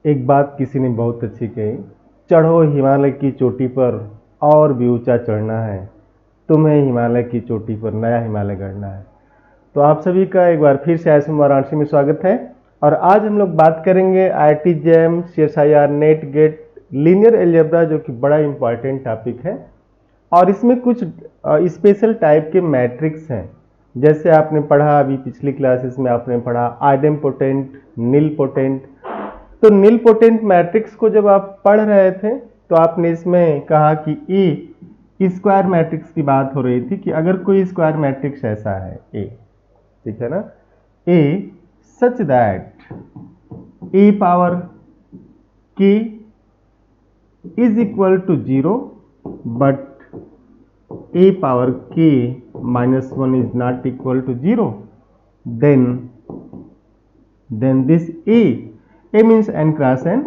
एक बात किसी ने बहुत अच्छी कही, चढ़ो हिमालय की चोटी पर और भी ऊंचा चढ़ना है, तुम्हें हिमालय की चोटी पर नया हिमालय गढ़ना है। तो आप सभी का एक बार फिर से आईएसएम वाराणसी में स्वागत है। और आज हम लोग बात करेंगे IIT JAM, CSIR, NET, GATE, linear algebra, जो कि बड़ा इंपॉर्टेंट टॉपिक है। और इसमें कुछ स्पेशल टाइप के मैट्रिक्स हैं। जैसे आपने पढ़ा अभी पिछली क्लासेस में आपने पढ़ा आइडेम्पोटेंट, नीलपोटेंट। तो नीलपोटेंट मैट्रिक्स को जब आप पढ़ रहे थे तो आपने इसमें कहा कि ए स्क्वायर मैट्रिक्स की बात हो रही थी कि अगर कोई स्क्वायर मैट्रिक्स ऐसा है ए, ठीक है ना, A such that A power k is equal to 0 but a power k minus 1 is not equal to 0, then this a means n cross n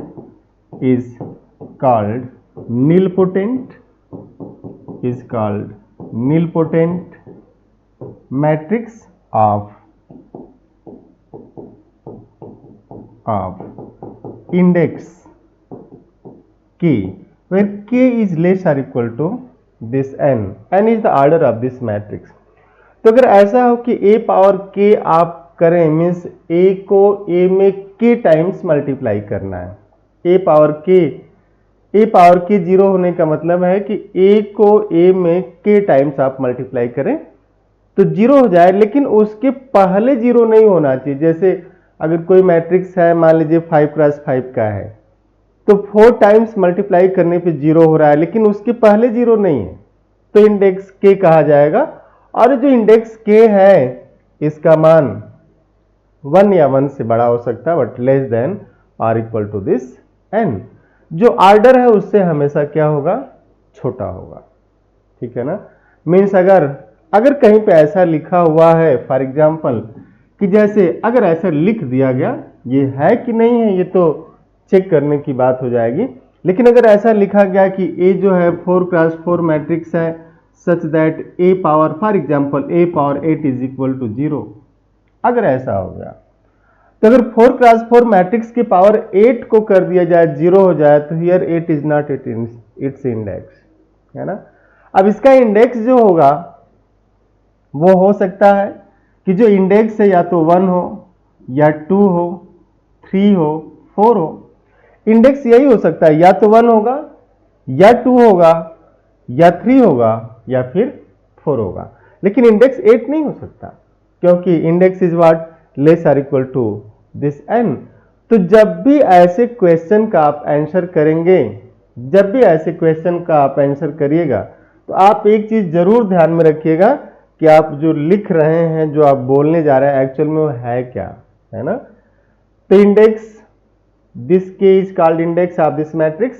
is called nilpotent, matrix of index k, where k is less or equal to this n is the order of this matrix। तो अगर ऐसा हो कि a power k आप करें, means a को a में k times multiply करना है। a पावर k 0 होने का मतलब है कि a को a में k टाइम्स आप मल्टीप्लाई करें तो 0 हो जाए, लेकिन उसके पहले 0 नहीं होना चाहिए। जैसे अगर कोई मैट्रिक्स है, मान लीजिए 5 क्रॉस 5 का है, तो 4 टाइम्स मल्टीप्लाई करने पे 0 हो रहा है, लेकिन उसके पहले 0 नहीं है, तो इंडेक्स k कहा जाएगा। और जो इंडेक्स k है इसका मान 1 या 1 से बड़ा हो सकता है, बट लेस देन और इक्वल टू दिस n। जो ऑर्डर है उससे हमेशा क्या होगा, छोटा होगा, ठीक है ना। मीन्स अगर कहीं पे ऐसा लिखा हुआ है, फॉर एग्जाम्पल कि जैसे अगर ऐसा लिख दिया गया, ये है कि नहीं है ये तो चेक करने की बात हो जाएगी, लेकिन अगर ऐसा लिखा गया कि a जो है 4 क्रॉस 4 मैट्रिक्स है such that a power, for example a power 8 is equal to 0, अगर ऐसा हो गया तो अगर 4 क्रॉस 4 मैट्रिक्स के पावर 8 को कर दिया जाए, 0 हो जाए, तो here 8 is not it's index, है ना। अब इसका इंडेक्स जो होगा वो हो सकता है कि जो इंडेक्स है या तो 1 हो या 2 हो, 3 हो, 4 हो। इंडेक्स यही हो सकता है, या तो 1 होगा या 2 होगा या 3 होगा या फिर 4 होगा, लेकिन इंडेक्स 8 नहीं हो सकता, क्योंकि index is what, less or equal to this n। तो जब भी ऐसे क्वेश्चन का आप आंसर करेंगे, जब भी ऐसे क्वेश्चन का आप आंसर करिएगा, तो आप एक चीज जरूर ध्यान में रखिएगा कि आप जो लिख रहे हैं, जो आप बोलने जा रहे हैं, एक्चुअल में वो है क्या, है ना। तो index, this k is called index of this matrix।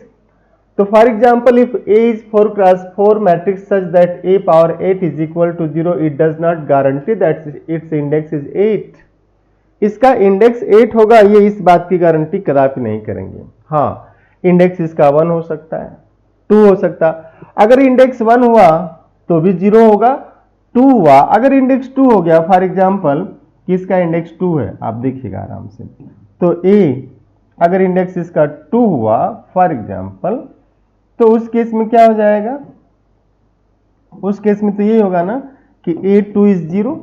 तो for example, if A is 4 cross 4 matrix such that A power 8 is equal to 0, it does not guarantee that its index is 8। इसका index 8 होगा, ये इस बात की guarantee कदापि नहीं करेंगे। हाँ, इंडेक्स इसका 1 हो सकता है, 2 हो सकता है। अगर इंडेक्स 1 हुआ तो भी 0 होगा, 2 हुआ, अगर इंडेक्स 2 हो गया, फॉर एग्जाम्पल कि इसका इंडेक्स 2 है, आप देखिएगा आराम से, तो A अगर इंडेक्स इसका 2 हुआ फॉर एग्जाम्पल, तो उस केस में क्या हो जाएगा, उस केस में तो ये होगा ना कि a2 इज 0,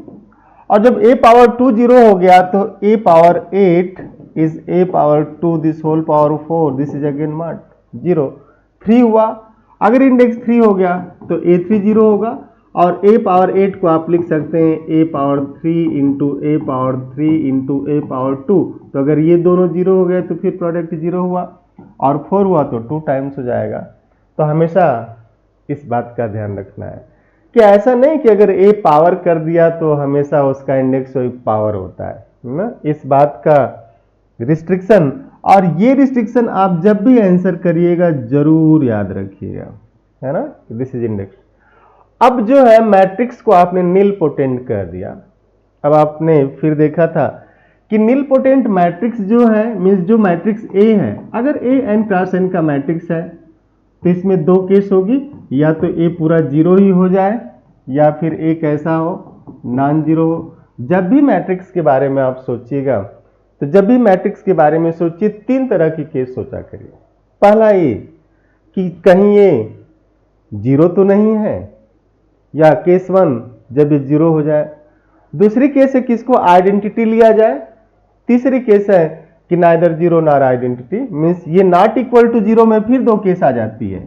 और जब a पावर 2 0 हो गया तो a power 8 is a power 2 this whole power 4, this is again not 0। 3 हुआ, अगर इंडेक्स 3 हो गया तो a3 0 होगा, और a पावर 8 को आप लिख सकते हैं a power 3 into a power 3 into a power 2। तो अगर ये दोनों 0 हो गए तो फिर प्रोडक्ट 0 हुआ, और 4 हुआ तो 2 टाइम्स हो जाएगा। तो हमेशा इस बात का ध्यान रखना है कि ऐसा नहीं कि अगर a पावर कर दिया तो हमेशा उसका इंडेक्स पावर होता है ना, इस बात का रिस्ट्रिक्शन। और ये रिस्ट्रिक्शन आप जब भी आंसर करिएगा जरूर याद रखिएगा, है ना, दिस इज इंडेक्स। अब जो है मैट्रिक्स को आपने नीलपोटेंट कर दिया। अब आपने फिर देखा था कि नीलपोटेंट मैट्रिक्स जो है, मीन्स जो मैट्रिक्स A है, अगर A n क्रॉस n का मैट्रिक्स है तो इसमें दो केस होगी, या तो A पूरा 0 ही हो जाए या फिर A कैसा हो, नॉन जीरो हो। जब भी मैट्रिक्स के बारे में आप सोचिएगा तो जब भी मैट्रिक्स के बारे में सोचिए 3 तरह के केस सोचा करिए। पहला ये कि कहीं ये 0 तो नहीं है, या केस 1 जब ये 0 हो जाए। दूसरी केस है कि इसको आइडेंटिटी लिया जाए। तीसरी केस है कि नाइदर 0 नॉर आइडेंटिटी, मीन्स ये नॉट इक्वल टू 0 में फिर 2 केस आ जाती है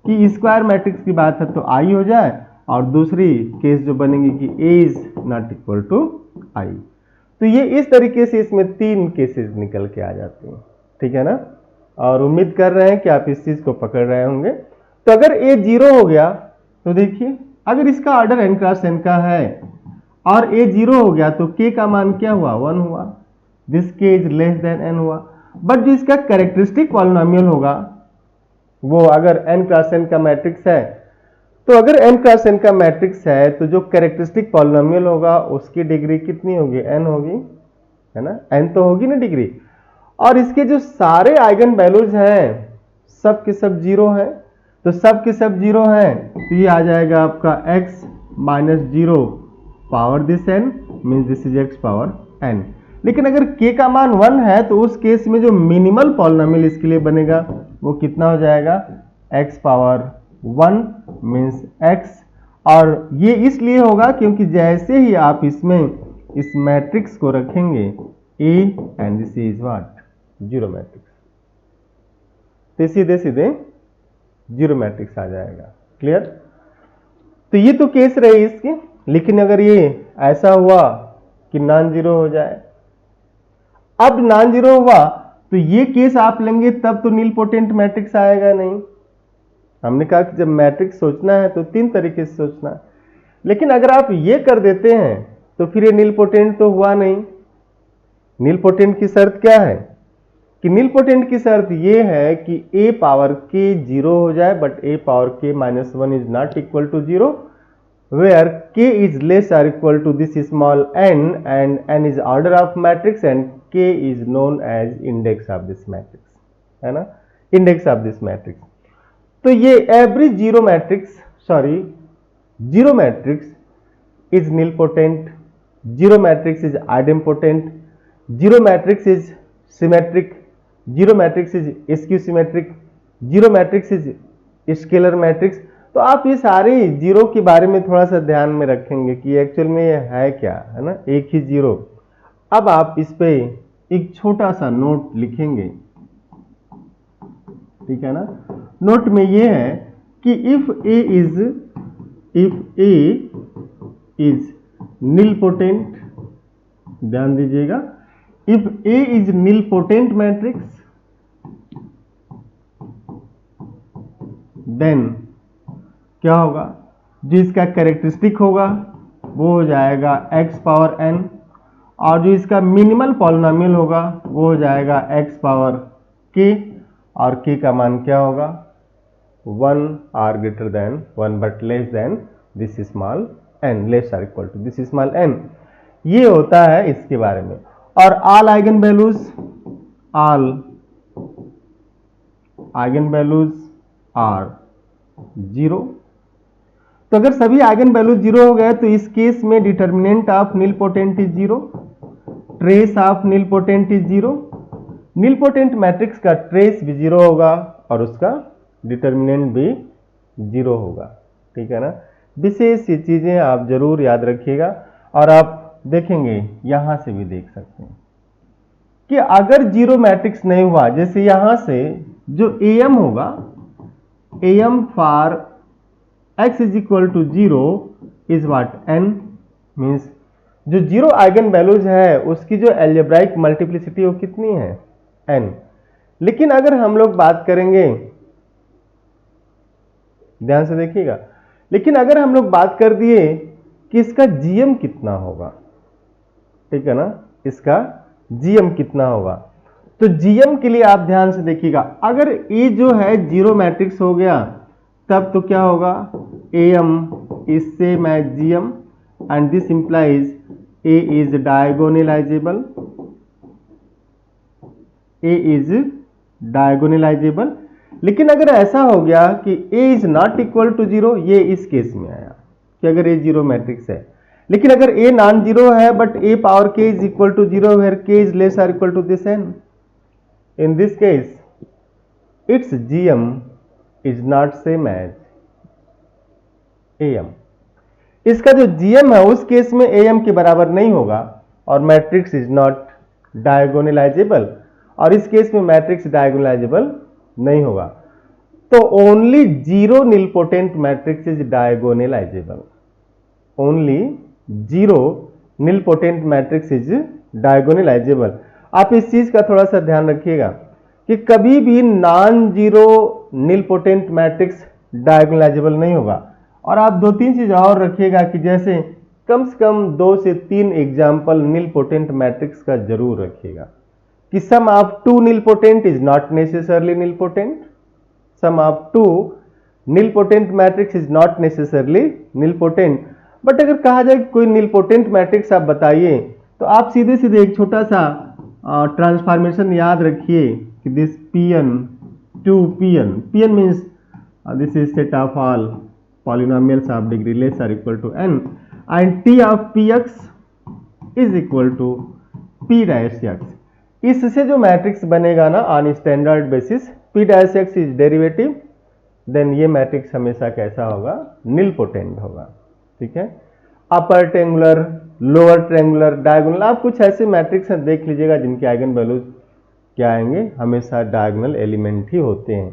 कि स्क्वायर मैट्रिक्स की बात है तो आई हो जाए, और दूसरी केस जो बनेगी कि ए इज नॉट इक्वल टू आई। तो ये इस तरीके से इसमें 3 केसेस निकल के आ जाते हैं, ठीक है ना। और उम्मीद कर रहे हैं कि आप इस चीज को पकड़ रहे होंगे। तो अगर ए 0 हो गया तो देखिए, अगर इसका ऑर्डर n क्रॉस n का है और ए 0 हो गया तो k का मान क्या हुआ, 1 हुआ। This k is less than n हुआ। बट जो इसका कैरेक्टरिस्टिक पॉलिनोमियल होगा वो अगर n क्रॉस n का मैट्रिक्स है, तो अगर n क्रॉस n का मैट्रिक्स है तो जो कैरेक्टरिस्टिक पॉलिनोमियल होगा उसकी डिग्री कितनी होगी, n होगी, है ना। n तो होगी ना डिग्री। और इसके जो सारे आइगन वैल्यूज हैं सब के सब 0 हैं, तो सब के सब 0 हैं तो ये आ जाएगा आपका x minus 0 power this n, means this is x power n। लेकिन अगर k का मान 1 है तो उस केस में जो मिनिमल पॉलिनोमियल इसके लिए बनेगा वो कितना हो जाएगा, x पावर 1 मीन्स x। और ये इसलिए होगा क्योंकि जैसे ही आप इसमें इस मैट्रिक्स को रखेंगे A and this is what, 0 matrix, तो सीधे सीधे 0 मैट्रिक्स आ जाएगा। क्लियर। तो ये तो केस रही इसकी। लेकिन अगर ये ऐसा हुआ कि नॉन जीरो हो जाए, अब नॉन जीरो हुआ तो ये केस आप लेंगे तब तो नील पोटेंट मैट्रिक्स आएगा नहीं। हमने कहा कि जब मैट्रिक्स सोचना है तो 3 तरीके से सोचना है। लेकिन अगर आप ये कर देते हैं तो फिर ये नील पोटेंट तो हुआ नहीं। नील पोटेंट की शर्त क्या है कि नील पोटेंट की शर्त ये है कि a पावर k 0 हो जाए, but a power k minus 1 is not equal to 0, where k is less or equal to this small n and n is order of matrix and k is known as index of this matrix, है ना, index of this matrix। तो ये every zero matrix is nilpotent, zero matrix is idempotent, zero matrix is symmetric, zero matrix is skew symmetric, zero matrix is scalar matrix. तो आप ये सारे zero के बारे में थोड़ा सा ध्यान में रखेंगे कि एक्चुअल में ये है क्या, है ना, एक ही जीरो। अब आप इस पे एक छोटा सा नोट लिखेंगे, ठीक है ना। नोट में ये है कि इफ ए इज नीलपोटेंट, ध्यान दीजिएगा, if A is nilpotent matrix then क्या होगा, जो इसका कैरेक्टरिस्टिक होगा वो हो जाएगा x पावर n, और जो इसका मिनिमल पॉलिनोमियल होगा वो हो जाएगा x पावर k, और k का मान क्या होगा, 1 or greater than 1 but less than this small n, less or equal to this small n। ये होता है इसके बारे में। और ऑल आइगन वैल्यूज आर 0। तो अगर सभी आइगन वैल्यू 0 हो गए तो इस केस में determinant of nilpotent is 0, trace of nilpotent is 0। Nilpotent matrix का ट्रेस भी 0 होगा और उसका डिटर्मिनेंट भी 0 होगा, ठीक है ना। विशेष ये चीजें आप जरूर याद रखिएगा। और आप देखेंगे यहां से भी देख सकते हैं कि अगर 0 मैट्रिक्स नहीं हुआ, जैसे यहां से जो am होगा, am for x is equal to 0 is what, n, means जो 0 आइगन वैल्यूज है उसकी जो एल्जेब्राइक मल्टीप्लिसिटी वो कितनी है, n। लेकिन अगर हम लोग बात करेंगे, ध्यान से देखिएगा, लेकिन अगर हम लोग बात कर दिए कि इसका gm कितना होगा, ठीक है ना, इसका gm कितना होगा, तो gm के लिए आप ध्यान से देखिएगा। अगर a जो है 0 मैट्रिक्स हो गया तब तो क्या होगा, am is same as gm and this implies a is diagonalizable, a is diagonalizable। लेकिन अगर ऐसा हो गया कि a is not equal to 0, ये इस केस में आया कि अगर a 0 मैट्रिक्स है, लेकिन अगर a नॉन जीरो है but a power k is equal to zero where k is less or equal to this n, in this case it's gm is not same as am। इसका जो gm है उस case में am के बराबर नहीं होगा और मैट्रिक्स इज नॉट डायगोनलाइजेबल, और इस केस में मैट्रिक्स डायगोनलाइजेबल नहीं होगा। तो only zero nilpotent matrix is diagonalisable, only zero nilpotent matrix is diagonalisable. आप इस चीज का थोड़ा सा ध्यान रखिएगा कि कभी भी non zero nilpotent matrix diagonalisable नहीं होगा। और आप दो तीन चीज और रखिएगा कि जैसे कम से कम 2 से 3 एग्जाम्पल निलपोटेंट मैट्रिक्स का जरूर रखिएगा कि sum of two nilpotent is not necessarily nilpotent, sum of two nilpotent matrix is not necessarily nilpotent. But अगर कहा जाए कोई निलपोटेंट मैट्रिक्स आप बताइए तो आप सीधे सीधे एक छोटा सा ट्रांसफॉर्मेशन याद रखिए कि this pn to pn means this is set of all polynomials of degree less or equal to n and t of px is equal to p dash x। इससे जो मैट्रिक्स बनेगा ना on standard basis p dash x is derivative, then ये matrix हमेशा कैसा होगा, nilpotent होगा। ठीक है, upper triangular, lower triangular, diagonal, आप कुछ ऐसे मैट्रिक्स देख लीजिएगा जिनके आइगन वैल्यूज क्या आएंगे, हमेशा डायगोनल एलिमेंट ही होते हैं।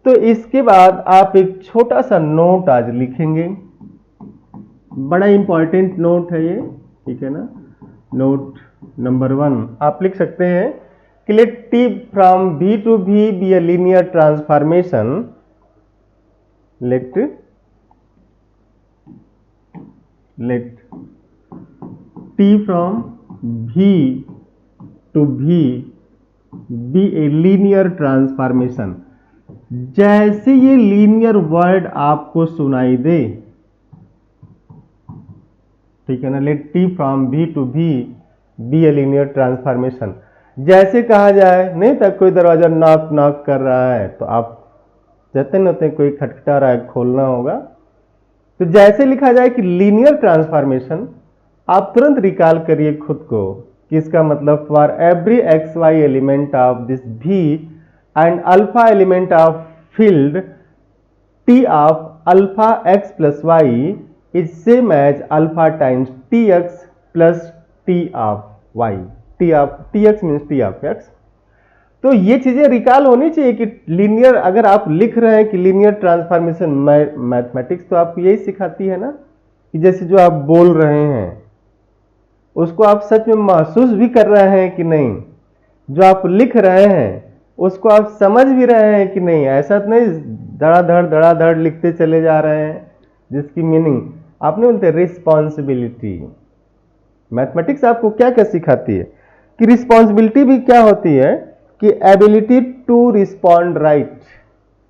तो इसके बाद आप एक छोटा सा नोट आज लिखेंगे, बड़ा इंपॉर्टेंट नोट है ये, ठीक है ना। नोट नंबर 1 आप लिख सकते हैं कि let t from v to v be a linear transformation, let t from v to v be a linear transformation। जैसे ये लीनियर वर्ड आपको सुनाई दे, ठीक है ना, late t from v to v be a linear transformation। जैसे कहा जाए नहीं तक कोई दरवाजा नॉक नॉक कर रहा है तो आप जतन होते कोई खटखटा रहा है, खोलना होगा, तो जैसे लिखा जाए कि लीनियर ट्रांसफॉर्मेशन, आप तुरंत रिकॉल करिए खुद को कि इसका मतलब for every x y element of this v and alpha element of field t of alpha x plus y is same as alpha times tx plus t of y, tx means t of x। तो ये चीजें recall होनी चाहिए कि linear, अगर आप लिख रहे हैं कि लीनियर ट्रांसफॉर्मेशन मैथमेटिक्स, तो आपको यही सिखाती है ना कि जैसे जो आप बोल रहे हैं उसको आप सच में महसूस भी कर रहे हैं कि नहीं, जो आप लिख रहे हैं उसको आप समझ भी रहे हैं कि नहीं। ऐसा तो नहीं धड़ाधड़ लिखते चले जा रहे हैं जिसकी मीनिंग आप नहीं बोलते रिस्पॉन्सिबिलिटी। मैथमेटिक्स आपको क्या क्या सिखाती है कि रिस्पॉन्सिबिलिटी भी क्या होती है कि एबिलिटी टू रिस्पॉन्ड राइट।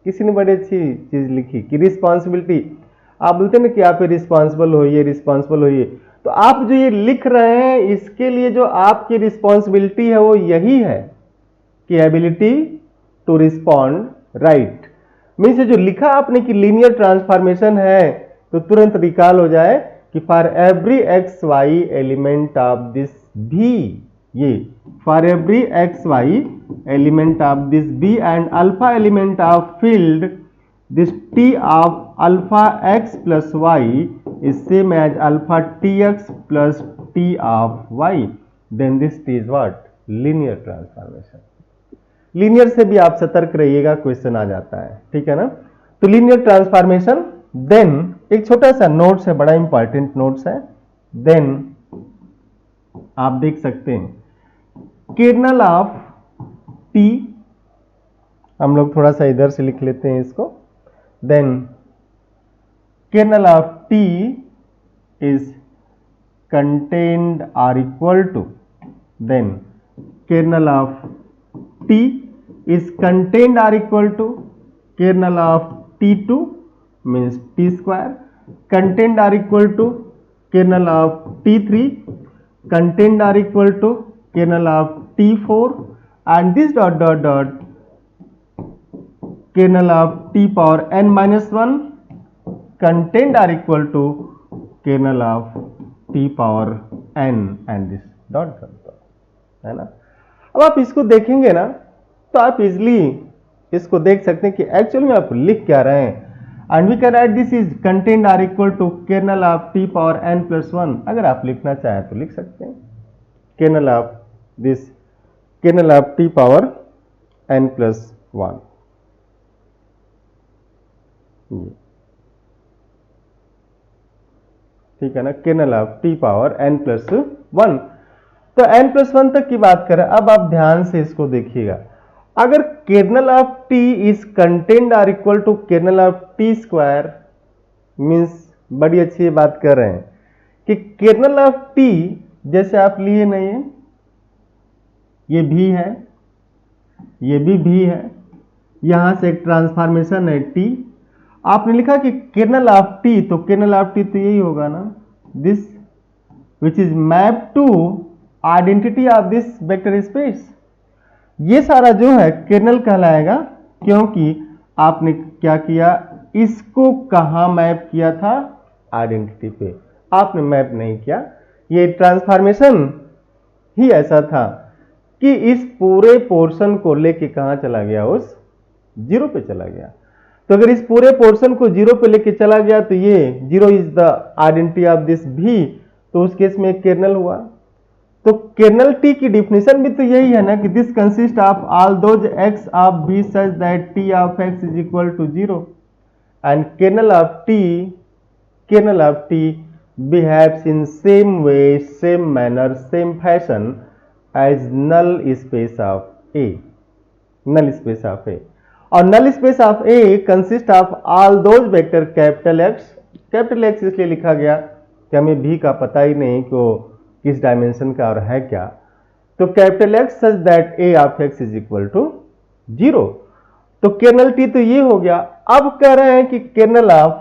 किसी ने बड़ी अच्छी चीज लिखी कि रिस्पॉन्सिबिलिटी, आप बोलते हैं ना कि आप रिस्पॉन्सिबल होइए, रिस्पॉन्सिबल होइए, तो आप जो ये लिख रहे हैं इसके लिए जो आपकी रिस्पॉन्सिबिलिटी है वो यही है कि ability to respond right. Means जो लिखा आपने कि लीनियर ट्रांसफॉर्मेशन है तो तुरंत रिकॉल हो जाए कि for every x y element of this भी, ये for every x y element of this B and alpha element of field this T of alpha x plus y is same as alpha T x plus T of y, then this T is what, linear transformation. Linear से भी आप सतर्क रहिएगा, question आ जाता है, ठीक है ना। तो लीनियर ट्रांसफॉर्मेशन, देन एक छोटा सा नोट्स है, बड़ा इंपॉर्टेंट नोट्स है, देन आप देख सकते हैं कर्नल ऑफ टी, हम लोग थोड़ा सा इधर से लिख लेते हैं इसको, then kernel of T is contained or equal to, then kernel of T is contained or equal to kernel of t2 means t square, contained are equal to kernel of t3, contained are equal to kernel of t4 and this dot dot dot kernel of t power n minus 1 contained are equal to kernel of t power n and this dot dot, है ना। अब आप इसको देखेंगे ना तो आप easily इसको देख सकते हैं कि एक्चुअल में आप लिख क्या रहे हैं। And we can write this is content or equal to kernel of t power n plus 1। अगर आप लिखना चाहें तो लिख सकते हैं kernel of this kernel of t power n plus 1। ठीक है ना, kernel of t power n plus 1। तो n प्लस 1 तक की बात करें। अब आप ध्यान से इसको देखिएगा, अगर kernel of t is content or equal to kernel of t square, means बड़ी अच्छी बात कर रहे हैं कि कर्नल ऑफ t जैसे आप लिए नहीं है, ये भी है, ये भी है, यहां से एक ट्रांसफॉर्मेशन है t। आपने लिखा कि कर्नल ऑफ t, तो कर्नल ऑफ t तो यही होगा ना, this which is map to identity of this vector space. ये सारा जो है कर्नल कहलाएगा, क्योंकि आपने क्या किया, इसको कहां मैप किया था, आइडेंटिटी पे। आपने मैप नहीं किया, ये ट्रांसफॉर्मेशन ही ऐसा था कि इस पूरे पोर्शन को लेके कहां चला गया, उस जीरो पे चला गया। तो अगर इस पूरे पोर्शन को जीरो पे लेके चला गया तो ये zero is the identity of this भी, तो उस केस में कर्नल हुआ। तो कर्नल टी की डिफिनेशन भी तो यही है ना कि this consist of all those X of B such that T of x is equal to zero and kernel of T behaves in same way, same manner, same fashion as null space of A, null space of A. और null space of A consist of all those vector capital X इसलिए लिखा गया कि हमें भी का पता ही नहीं कि वो किस डायमेंशन का और है क्या। तो capital x such that A of x is equal to zero. तो कर्नल टी तो ये हो गया। अब कह रहे हैं कि कर्नल ऑफ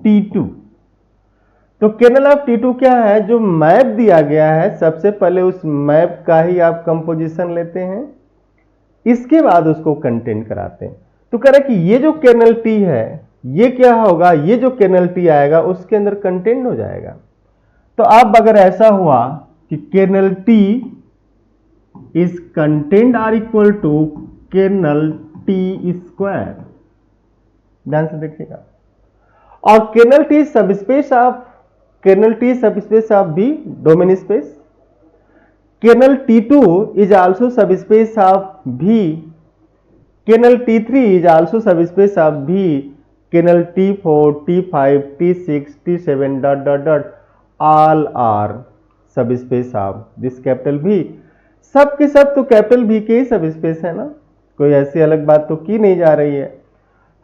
T2, तो कर्नल ऑफ T2 क्या है, जो मैप दिया गया है सबसे पहले उस मैप का ही आप कंपोजिशन लेते हैं, इसके बाद उसको कंटेंट कराते हैं। तो कह रहे कि ये जो कर्नल T है ये क्या होगा, ये जो कर्नल T आएगा उसके अंदर कंटेंट हो जाएगा। तो अब अगर ऐसा हुआ कि kernel T is content or equal to kernel T square, ध्यान से देखिएगा, और kernel T subspace of B domain space, kernel T2 is also subspace of V, kernel T3 is also subspace of V, kernel T4, T5, T6, T7 dot dot dot all are subspace of this capital V। सब के सब तो capital V के ही subspace है ना, कोई ऐसी अलग बात तो की नहीं जा रही है।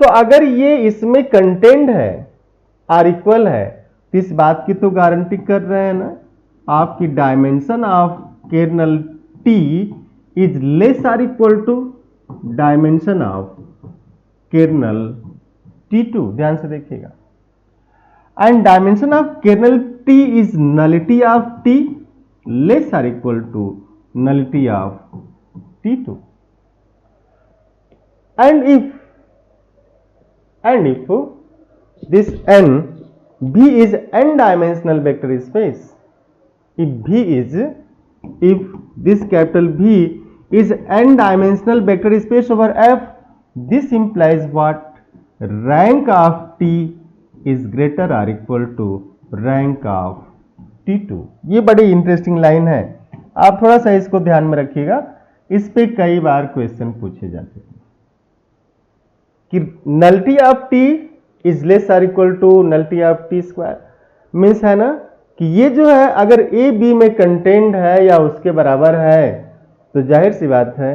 तो अगर ये इसमें कंटेंट है, आर इक्वल है, तो इस बात की तो गारंटी कर रहे हैं ना, आपकी dimension of kernel T is less or equal to dimension of kernel T2। ध्यान से देखिएगा, and dimension of kernel T is nullity of T less or equal to nullity of T2। And if this n V is n dimensional vector space, if this capital V is n dimensional vector space over F, this implies what, rank of T is greater or equal to rank of T2। ये बड़ी interesting line है, आप थोड़ा सा इसको ध्यान में रखिएगा, इस पे कई बार क्वेश्चन पूछे जाते हैं कि nullity of T is less or equal to nullity of T square. Means है ना कि ये जो है अगर ए बी में कंटेंट है या उसके बराबर है, तो जाहिर सी बात है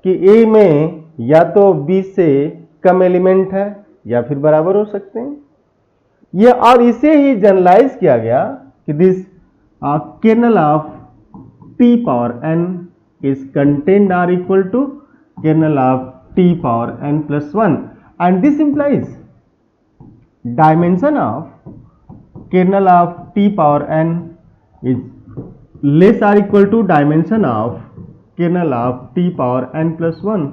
कि ए में या तो बी से कम एलिमेंट है या फिर बराबर हो सकते हैं। ये और इसे ही जनरलाइज किया गया कि this kernel of T power n is content or equal to kernel of T power n plus 1 and this implies dimension of kernel of T power n is less or equal to dimension of kernel of T power n plus 1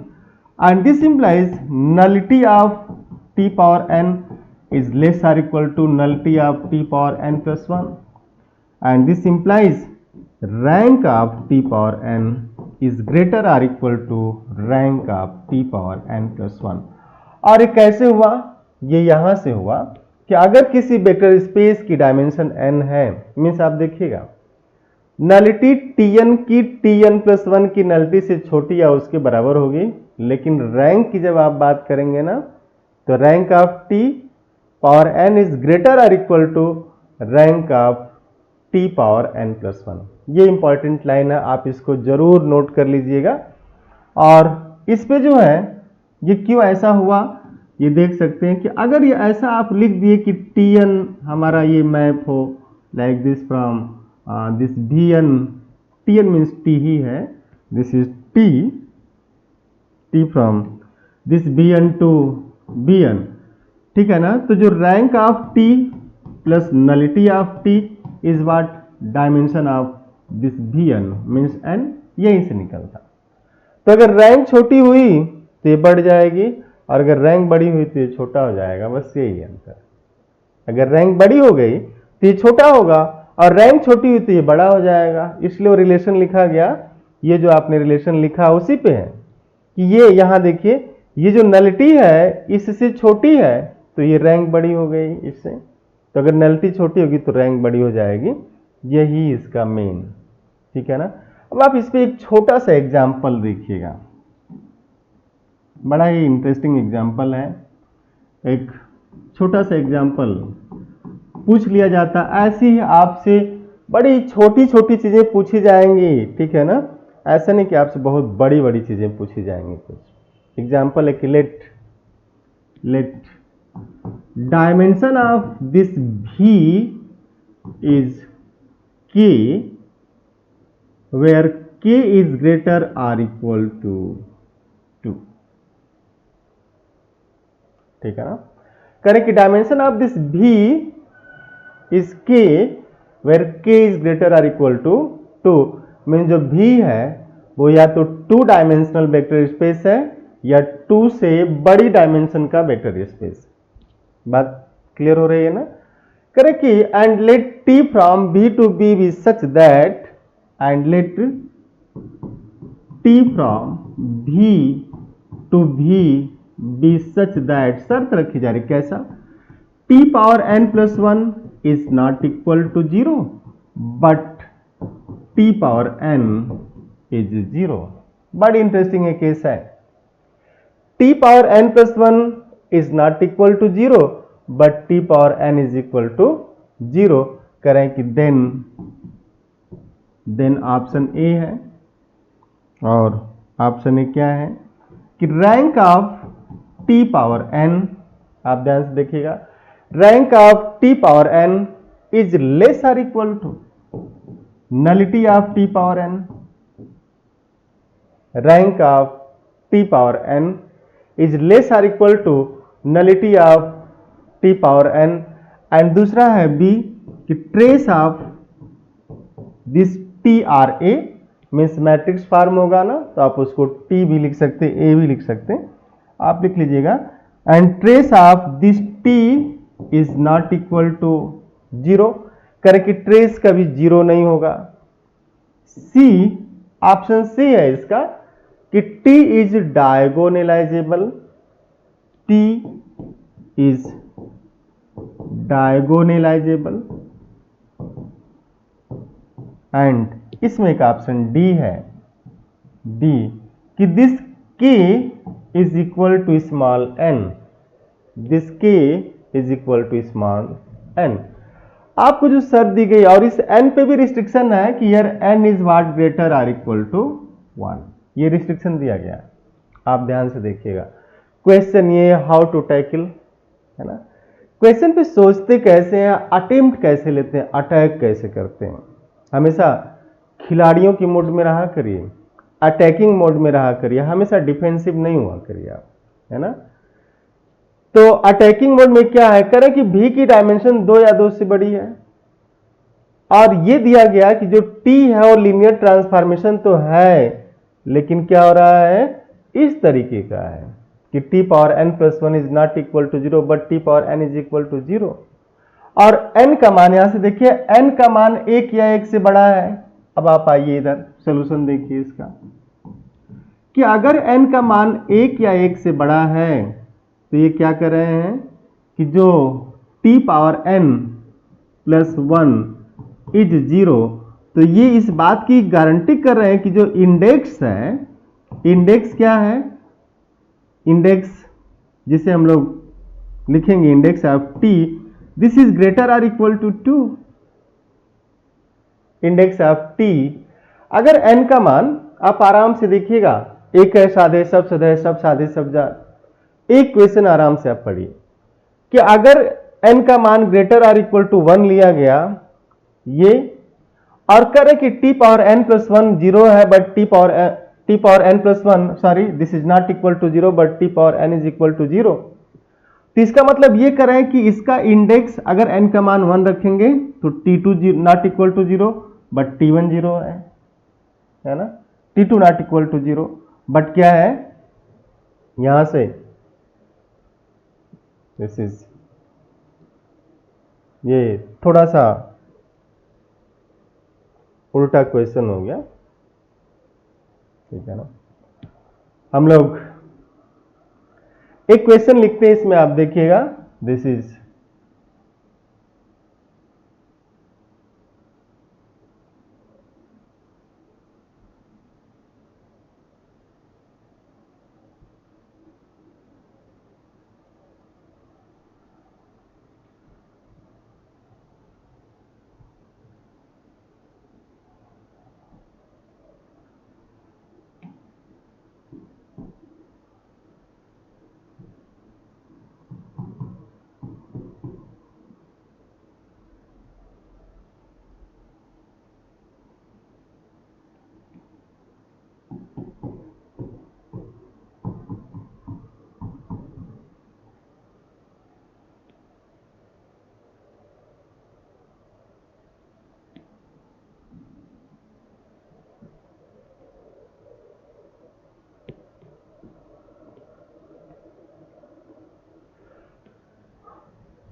and this implies nullity of T power n is less or equal to nullity of t power n plus 1, and this implies rank of t power n is greater or equal to rank of t power n plus 1। और ये कैसे हुआ? ये यहां से हुआ कि अगर किसी वेक्टर स्पेस की डायमेंशन n है, मीन्स आप देखिएगा नलिटी tn की tn प्लस 1 की नलिटी से छोटी या उसके बराबर होगी, लेकिन रैंक की जब आप बात करेंगे ना, तो rank of t power n is greater और equal to rank of t power n plus 1। ये इंपॉर्टेंट लाइन है, आप इसको जरूर नोट कर लीजिएगा। और इस पे जो है ये क्यों ऐसा हुआ ये देख सकते हैं कि अगर ये ऐसा आप लिख दिए कि tn हमारा ये मैप हो like this from this bn, tn means t ही है, this is t from this bn to bn, ठीक है ना। तो जो rank of t plus nullity of t is what dimension of this bn means n, यहीं से निकलता। तो अगर रैंक छोटी हुई तो ये बढ़ जाएगी, और अगर रैंक बड़ी हुई तो ये छोटा हो जाएगा, बस यही अंतर। अगर रैंक बड़ी हो गई तो ये छोटा होगा, और रैंक छोटी हुई तो ये बड़ा हो जाएगा, इसलिए वो रिलेशन लिखा गया। ये जो आपने रिलेशन लिखा उसी पे है कि ये यहां देखिए, ये जो नलिटी है इससे छोटी है तो ये रैंक बड़ी हो गई इससे, तो अगर नलिटी छोटी होगी तो रैंक बड़ी हो जाएगी, यही इसका मेन, ठीक है ना। अब आप इस पे एक छोटा सा एग्जाम्पल देखिएगा, बड़ा ही इंटरेस्टिंग एग्जाम्पल है। एक छोटा सा एग्जाम्पल पूछ लिया जाता, ऐसी ही आपसे बड़ी छोटी छोटी चीजें पूछी जाएंगी, ठीक है ना। ऐसा नहीं कि आपसे बहुत बड़ी बड़ी चीजें पूछी जाएंगी। कुछ एग्जाम्पल है कि let dimension of this v is k where k is greater or equal to 2, ठीक है ना। करें कि dimension of this v is k where k is greater or equal to 2, mean जो v है वो या तो 2 डायमेंशनल वेक्टर स्पेस है या 2 से बड़ी डायमेंशन का वेक्टर स्पेस। बात क्लियर हो रही है ना। करें कि and let t from v to b be such that, and let t from v to v be such that, शर्त रखी जा रही, कैसा? t power n plus 1 is not equal to 0 but t power n is 0। बड़ी interesting एक case है, t power n plus 1 is not equal to 0 but t power n is equal to 0। करें कि देन ऑप्शन ए है, और option A क्या है कि rank of t power n, आप ध्यान से देखिएगा, rank of t power n is less or equal to nullity of t power n। rank of t power n is less or equal to nullity of t power n। And दूसरा है b कि trace of this t r a means matrix form होगा ना, तो आप उसको t भी लिख सकते हैं, a भी लिख सकते हैं, आप लिख लीजिएगा। And trace of this t is not equal to 0, करें कि ट्रेस कभी 0 नहीं होगा। सी, ऑप्शन सी है इसका कि t is diagonalizable, t is diagonalizable, and इसमें एक ऑप्शन डी है, डी कि this k is equal to small n, this k is equal to small n। आपको जो शर्त दी गई और इस n पे भी रिस्ट्रिक्शन है कि यार n is what greater or equal to 1, ये रिस्ट्रिक्शन दिया गया, आप ध्यान से देखिएगा। क्वेश्चन ये हाउ टू टैकल है ना, क्वेश्चन पे सोचते कैसे हैं, अटेम्प्ट कैसे लेते हैं, अटैक कैसे करते हैं। हमेशा खिलाड़ियों की मोड में रहा करिए, अटैकिंग मोड में रहा करिए, हमेशा डिफेंसिव नहीं हुआ करिए आप, है ना। तो अटैकिंग मोड में क्या है, करें कि v की डायमेंशन 2 या 2 से बड़ी है, और ये दिया गया कि जो t है और लीनियर ट्रांसफॉर्मेशन तो है, लेकिन क्या हो रहा है, इस तरीके का है, कि T power N plus one is not equal to zero but T power N is equal to zero. और n का मान यहां से देखिए n का मान एक या एक से बड़ा है। अब आप आइए इधर सोल्यूशन देखिए इसका कि अगर n का मान एक या एक से बड़ा है तो ये क्या कर रहे हैं कि जो t power n plus one is zero, तो ये इस बात की गारंटी कर रहे हैं कि जो इंडेक्स है, इंडेक्स क्या है, इंडेक्स जिसे हम लोग लिखेंगे index of t, this is greater or equal to 2। Index of t अगर n का मान आप आराम से देखिएगा, एक है साधे सब सदय सब साधे सब जात। एक क्वेश्चन आराम से आप पढ़िए कि अगर n का मान ग्रेटर आर इक्वल टू 1 लिया गया ये, और करें कि t power n plus one zero है but t power n plus one sorry this is not equal to zero but t power n is equal to zero, तो इसका मतलब ये करें कि इसका इंडेक्स अगर n का मान 1 रखेंगे तो t2 not equal to zero but t1 zero है ना, t2 not equal to zero but क्या है यहां से दिस इज, ये थोड़ा सा उल्टा क्वेश्चन हो गया, ठीक है ना। हम लोग एक क्वेश्चन लिखते हैं, इसमें आप देखिएगा दिस इज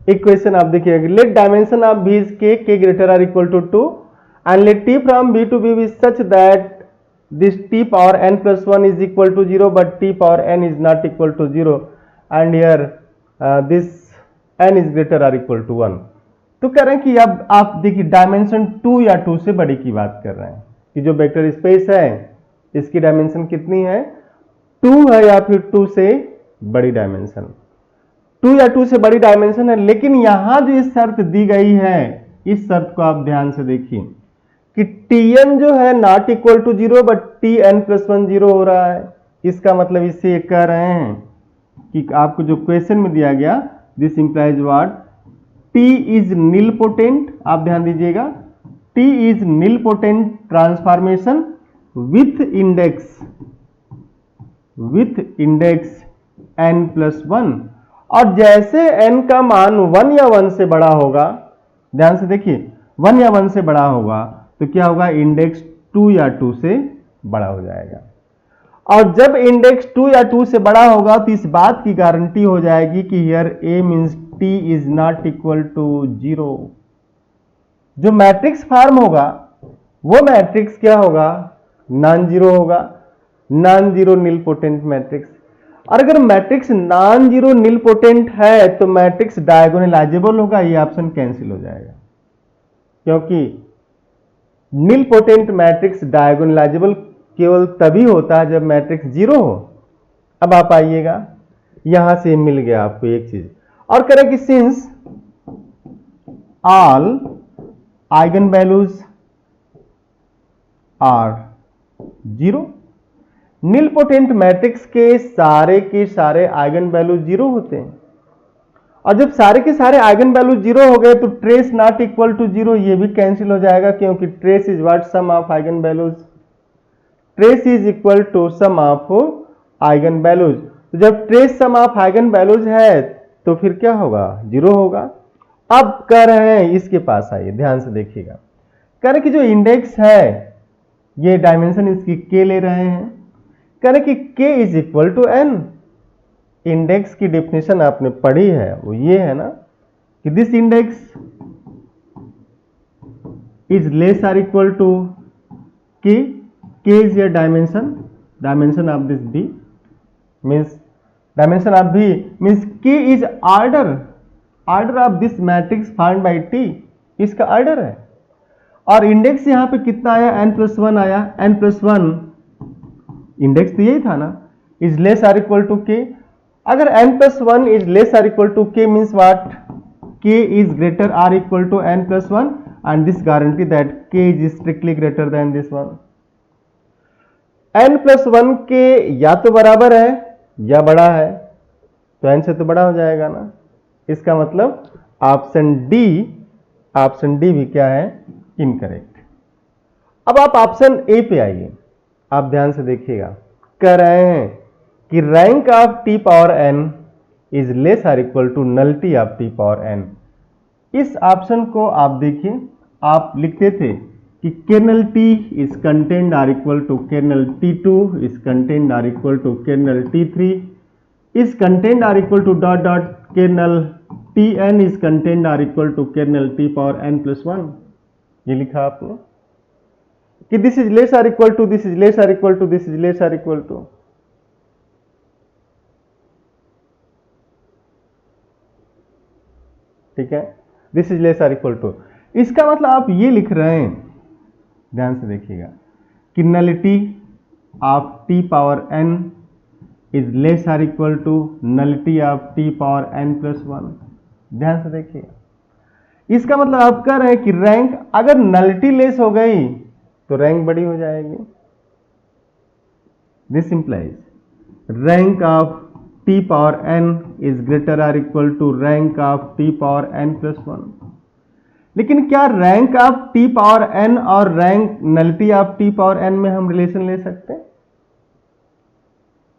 एक क्वेश्चन आप देखिएगा, let dimension of v is k greater or equal to 2 and let t from b to b is such that this t power n plus one is equal to zero but t power n is not equal to zero and here this n is greater or equal to 1। तो कह रहे हैं कि अब आप देखिए dimension 2 या 2 से बड़ी की बात कर रहे हैं कि जो वेक्टर स्पेस है इसकी डायमेंशन कितनी है, 2 है या फिर 2 से बड़ी डायमेंशन, 2 या 2 से बड़ी डायमेंशन है। लेकिन यहां जो इस शर्त दी गई है, इस शर्त को आप ध्यान से देखिए कि tn जो है not equal to zero but tn plus one zero हो रहा है। इसका मतलब इससे कह रहे हैं कि आपको जो क्वेश्चन में दिया गया this implies what, t is nilpotent, आप ध्यान दीजिएगा t is nilpotent transformation with index n plus one. और जैसे n का मान 1 या 1 से बड़ा होगा, ध्यान से देखिए 1 या 1 से बड़ा होगा तो क्या होगा, इंडेक्स 2 या 2 से बड़ा हो जाएगा। और जब इंडेक्स 2 या 2 से बड़ा होगा तो इस बात की गारंटी हो जाएगी कि here a means t is not equal to zero. जो मैट्रिक्स फॉर्म होगा वो मैट्रिक्स क्या होगा, नॉन जीरो होगा, non zero nilpotent matrix. और अगर matrix non zero nilpotent है तो मैट्रिक्स डायगोनलाइजेबल होगा, ये ऑप्शन कैंसिल हो जाएगा क्योंकि नील पोटेंट मैट्रिक्स डायगोनलाइजेबल केवल तभी होता है जब मैट्रिक्स जीरो हो। अब आप आइएगा यहां से मिल गया आपको एक चीज, और करें कि since all eigenvalues are zero, nilpotent matrix के सारे आइगन वैल्यू जीरो होते हैं। और जब सारे के सारे आइगन वैल्यू जीरो हो गए तो trace not equal to zero ये भी कैंसिल हो जाएगा क्योंकि trace is what, sum of eigenvalues, trace is equal to sum of eigenvalues. तो जब trace sum of eigenvalues है तो फिर क्या होगा, जीरो होगा। अब कह रहे हैं इसके पास आइए ध्यान से देखिएगा, कह रहे कि जो इंडेक्स है ये डायमेंशन इसकी k ले रहे हैं, कह रहे कि k is equal to n। Index की डेफिनेशन आपने पढ़ी है वो ये है ना कि this index is less or equal to k. K is your dimension of this B means dimension of B means k is order of this matrix found by T, इसका ऑर्डर है। और इंडेक्स यहां पे कितना आया, n+1 आया, n+1 index तो यही था ना, is less or equal to k। अगर n+1 is less or equal to k means what, k is greater or equal to n+1 and this guarantee that k is strictly greater than this one। n+1 के या तो बराबर है या बड़ा है, तो n से तो बड़ा हो जाएगा ना, इसका मतलब ऑप्शन डी भी क्या है, इनकरेक्ट। अब आप ऑप्शन ए पे आइए, आप ध्यान से देखिएगा, कह रहे हैं कि rank of T power n is less or equal to nullity of T power n। इस ऑप्शन को आप देखिए, आप लिखते थे कि kernel T is contained are equal to kernel T2 is contained are equal to kernel T3 is contained are equal to dot dot kernel Tn is contained are equal to kernel T power n+1। ये लिखा आपने कि this is less or equal to, this is less or equal to, this is less or equal to. ठीक है, this is less or equal to, इसका मतलब आप ये लिख रहे हैं, ध्यान से देखिएगा, कि nullity of T power n is less or equal to nullity of T power n+1। ध्यान से देखिएगा, इसका मतलब आप कह रहे हैं कि रैंक अगर नलिटी लेस हो गई तो रैंक बड़ी हो जाएगी। This implies rank of T power n is greater or equal to rank of T power n+1। लेकिन क्या rank of T power n और rank nullity of T power n में हम रिलेशन ले सकते हैं?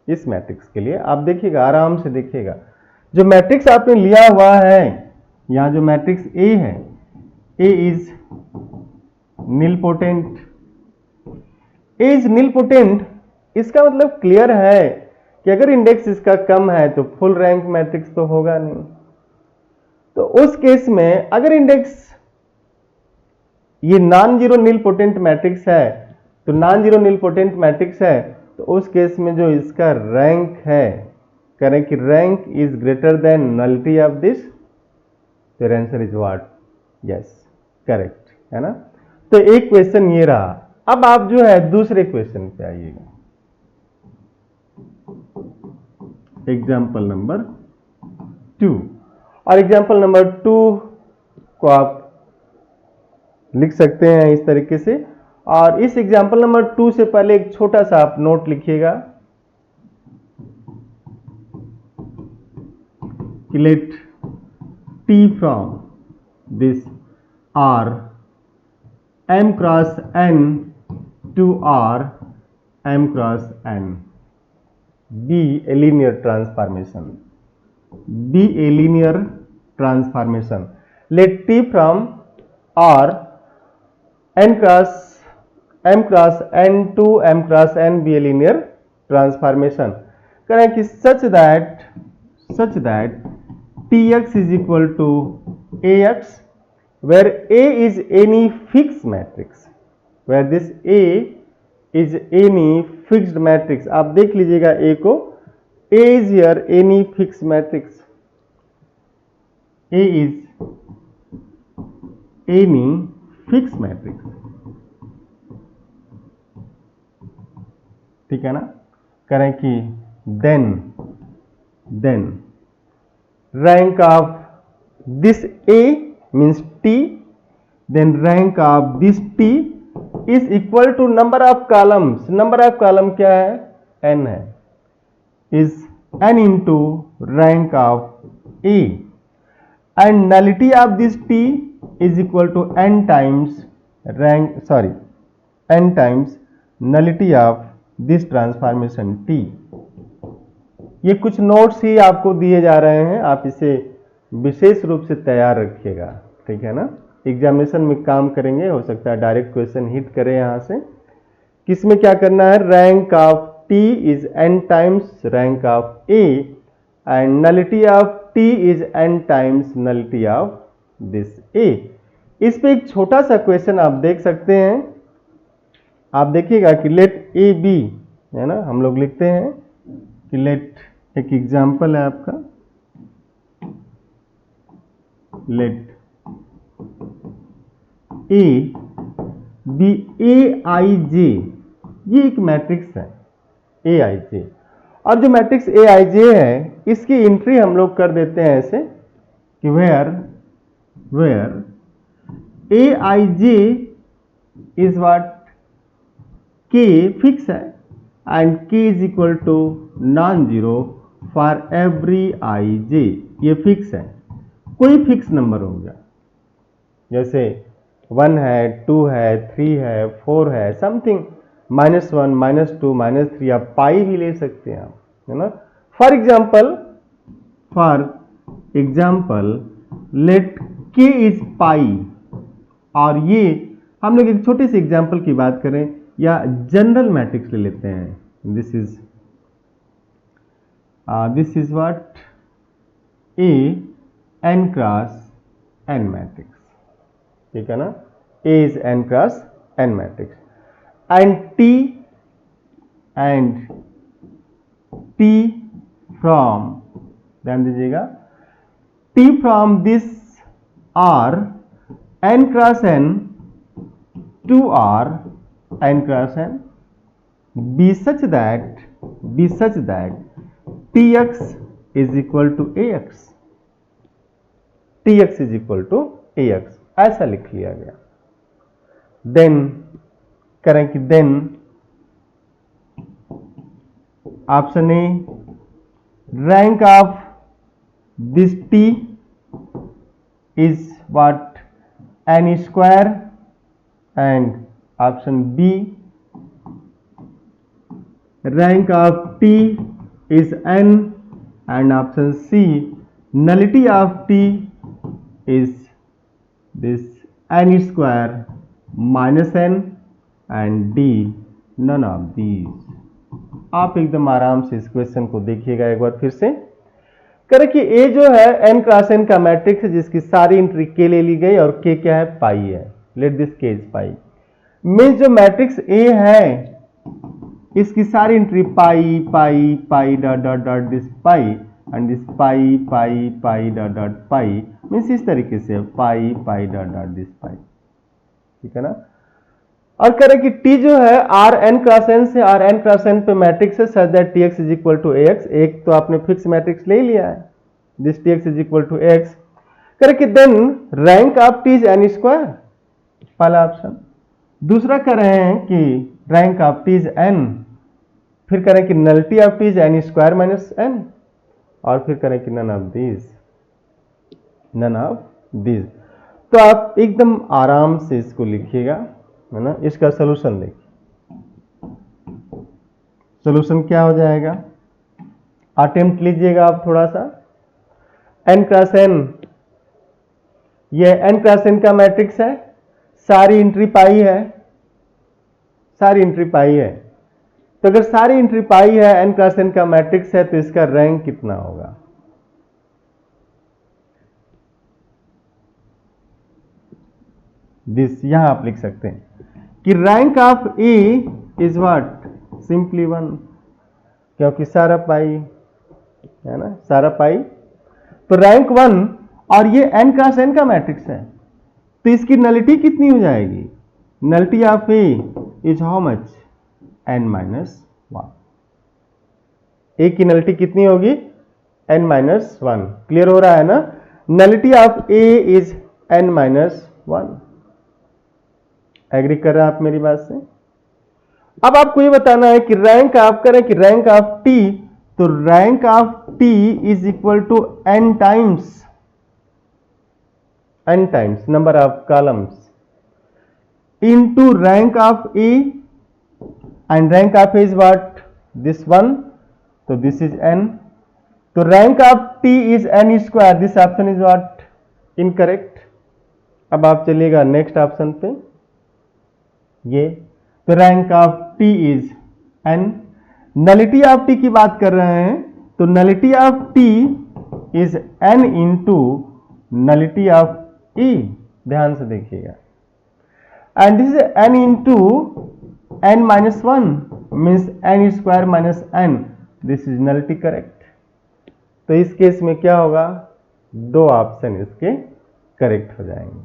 इस मैट्रिक्स के लिए आप देखिएगा, आराम से देखिएगा, जो मैट्रिक्स आपने लिया हुआ है, यहां जो मैट्रिक्स A है, A is nilpotent, A is nilpotent, इसका मतलब क्लियर है कि अगर इंडेक्स इसका कम है तो फुल रैंक मैट्रिक्स तो होगा नहीं। तो उस केस में अगर इंडेक्स ये नॉन जीरो निलपोटेंट मैट्रिक्स है, तो नॉन जीरो निलपोटेंट मैट्रिक्स है, तो उस केस में जो इसका रैंक है, करें कि rank is greater than nullity of this, तो answer is what, yes correct है ना। तो एक क्वेश्चन ये रहा। अब आप जो है दूसरे क्वेश्चन पे आइएगा, एग्जाम्पल नंबर 2, और एग्जाम्पल नंबर 2 को आप लिख सकते हैं इस तरीके से। और इस एग्जाम्पल नंबर 2 से पहले एक छोटा सा आप नोट लिखिएगा कि let T from this R m cross n to R m cross n be a linear transformation, be a linear transformation। let T from R m cross n to m cross n be a linear transformation। करें कि such that Tx is equal to Ax, where A is any fixed matrix, where this A is any fixed matrix। आप देख लीजिएगा A को, A is here any fixed matrix, A is any fixed matrix, ठीक है ना। करें कि then rank of this A means T, then rank of this T is equal to number of columns, number of column क्या है, n है, is n into rank of A, and nullity of this T is equal to n times n times nullity of this transformation T। ये कुछ notes ही आपको दिए जा रहे हैं, आप इसे विशेष रूप से तैयार रखिएगा, ठीक है ना। एग्जामिनेशन में काम करेंगे, हो सकता है डायरेक्ट क्वेश्चन हिट करें यहां से। किसमें क्या करना है, rank of T is n times rank of A and nullity of T is n times nullity of this A। इस पे एक छोटा सा क्वेश्चन आप देख सकते हैं। आप देखिएगा कि लेट ए बी, है ना, हम लोग लिखते हैं कि लेट, एक एग्जाम्पल है आपका, late A B A I J, ये एक मैट्रिक्स है ए आई जे, और जो मैट्रिक्स ए आई जे है इसकी एंट्री हम लोग कर देते हैं ऐसे कि where A I J is what, K fix है and K is equal to non zero for every I J, ये फिक्स है, कोई फिक्स नंबर हो गया, जैसे 1 है, 2 है, 3 है, 4 है, समथिंग, -1, -2, -3, आप पाई भी ले सकते हैं आप, है ना। फॉर एग्जाम्पल लेट के इज पाई, और ये हम लोग एक छोटे से एग्जाम्पल की बात करें या जनरल मैट्रिक्स ले लेते हैं, this is what A n cross n matrix, ठीक है ना, A is n cross n matrix, and T from, ध्यान दीजिएगा, T from this R n cross n to R n cross n be such that Tx is equal to Ax, Tx is equal to Ax, ऐसा लिख लिया गया। Then करें कि then option A, rank of this T is what, n square, and option B, rank of T is n, and option C, nullity of T is this n square minus n, and D, none of these। आप एकदम आराम से इस question को देखिएगा एक बार फिर से। करें कि A जो है n क्रॉस n का मैट्रिक्स है जिसकी सारी एंट्री K ले ली गई, और K क्या है, पाई है, let this K is pi, means जो मैट्रिक्स A है इसकी सारी entry pi pi Pie dot dot dot this pi, and this pi pi Pie dot dot pi, means इस तरीके से पाई Pie dot dot this pi, ठीक है ना। और करें कि T जो है R n क्रॉस n से R n क्रॉस n पे मैट्रिक्स है such that Tx is equal to Ax, एक तो आपने फिक्स मैट्रिक्स ले लिया है, this Tx is equal to Ax। करें कि then rank of T is n square, पहला ऑप्शन। दूसरा कर रहे हैं कि rank of T is n, फिर करें कि nullity of T is n square minus n, और फिर करें कि नन ऑफ दिस। तो आप एकदम आराम से इसको लिखिएगा, है ना। इसका सॉल्यूशन देखिए, सॉल्यूशन क्या हो जाएगा, अटेम्प्ट लीजिएगा आप थोड़ा सा। n क्रॉस n, ये n क्रॉस n का मैट्रिक्स है, सारी एंट्री पाई है, सारी एंट्री पाई है, तो अगर सारी एंट्री पाई है, n क्रॉस n का मैट्रिक्स है, तो इसका रैंक कितना होगा, दिस, यहां आप लिख सकते हैं कि rank of A is what, simply 1, क्योंकि सारा पाई है ना, सारा पाई, तो रैंक 1, और ये n क्रॉस n का मैट्रिक्स है, तो इसकी नलिटी कितनी हो जाएगी, nullity of A is how much, n minus 1, A की नलिटी कितनी होगी, n माइनस 1, क्लियर हो रहा है ना। Nullity of A is n minus 1, agree कर रहे हैं आप मेरी बात से। अब आपको ये बताना है कि रैंक आप करें कि रैंक ऑफ T, तो rank of T is equal to n times number of columns into rank of A, and rank of A is what, this 1, तो दिस इज n, तो rank of T is n square, this option is what, incorrect. अब आप चलिएगा next option पे, ये तो rank of T is n, nullity of T की बात कर रहे हैं, तो nullity of T is n into nullity of E, ध्यान से देखिएगा, and this is n into n minus one means n square minus n, this is nullity correct. तो इस केस में क्या होगा, दो ऑप्शन इसके करेक्ट हो जाएंगे,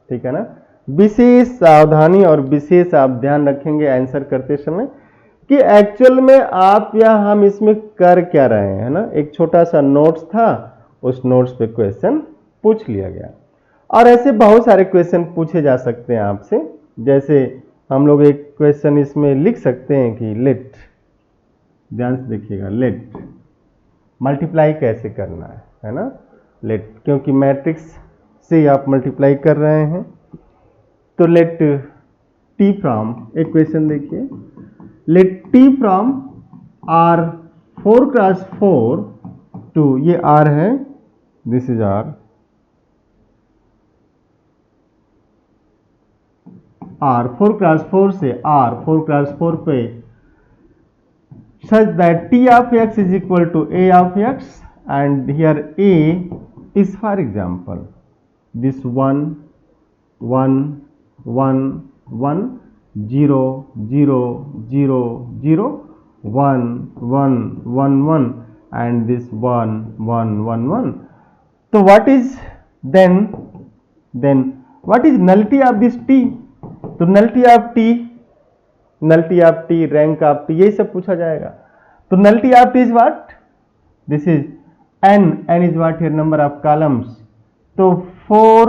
ठीक है ना। विशेष सावधानी और विशेष आप ध्यान रखेंगे आंसर करते समय कि एक्चुअल में आप या हम इसमें कर क्या रहे हैं, है ना। एक छोटा सा नोट्स था, उस नोट्स पे क्वेश्चन पूछ लिया गया, और ऐसे बहुत सारे क्वेश्चन पूछे जा सकते हैं आपसे। जैसे हम लोग एक क्वेश्चन इसमें लिख सकते हैं कि लेट, ध्यान से देखिएगा, लेट मल्टीप्लाई कैसे करना है ना। लेट, क्योंकि मैट्रिक्स से आप मल्टीप्लाई कर रहे हैं, तो लेट टी फ्रॉम, एक क्वेश्चन देखिए, let T from R 4 cross 4 to, ये आर है, this is R, R 4 cross 4 से आर 4 क्रॉस 4 पे, such that t of x is equal to a of x, and here a is, for example, this 1 1 1 1 0 0 0 0 1 1 1 1 and this 1 1 1 1. So what is then what is nullity of this t? तो nullity of t, nullity of t, rank of t, यही सब पूछा जाएगा। तो nullity of t is what? This is n, n is what here, number of columns, तो 4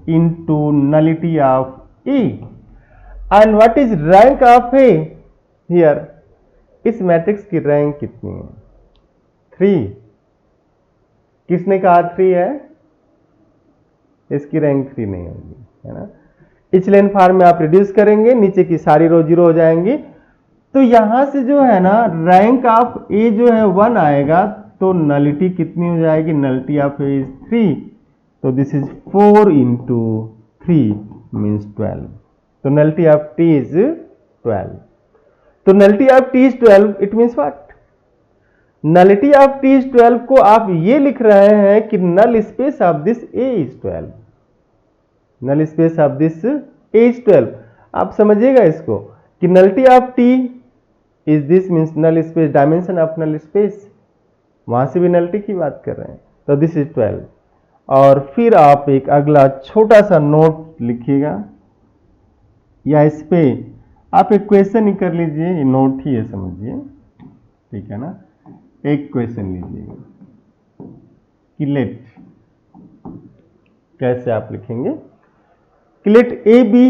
into nullity of e, and what is rank of a here? इस matrix की rank कितनी है? 3। किसने कहा 3 है? इसकी रैंक 3 नहीं होगी, है ना। इचलेन फॉर्म में आप रिड्यूस करेंगे, नीचे की सारी रो 0 हो जाएंगी, तो यहां से जो है ना रैंक ऑफ ए जो है 1 आएगा, तो नलिटी कितनी हो जाएगी? नलिटी ऑफ ए इज 3, तो दिस इज 4 इंटू 3 मीन्स 12, तो नलिटी ऑफ टी इज 12। तो nullity of T is 12, it means what? Nullity of T is 12 को आप ये लिख रहे हैं कि null space of this A is 12, null space of this A is 12। आप समझिएगा इसको कि nullity of T is this means null space, dimension of null space, वहां से भी नलिटी की बात कर रहे हैं, तो दिस इज 12। और फिर आप एक अगला छोटा सा नोट लिखिएगा, या इस पे आप एक क्वेश्चन ही कर लीजिए, ये नोट ही है समझिए, ठीक है ना। एक क्वेश्चन लीजिएगा कि लेट, कैसे आप लिखेंगे कि लेट ए बी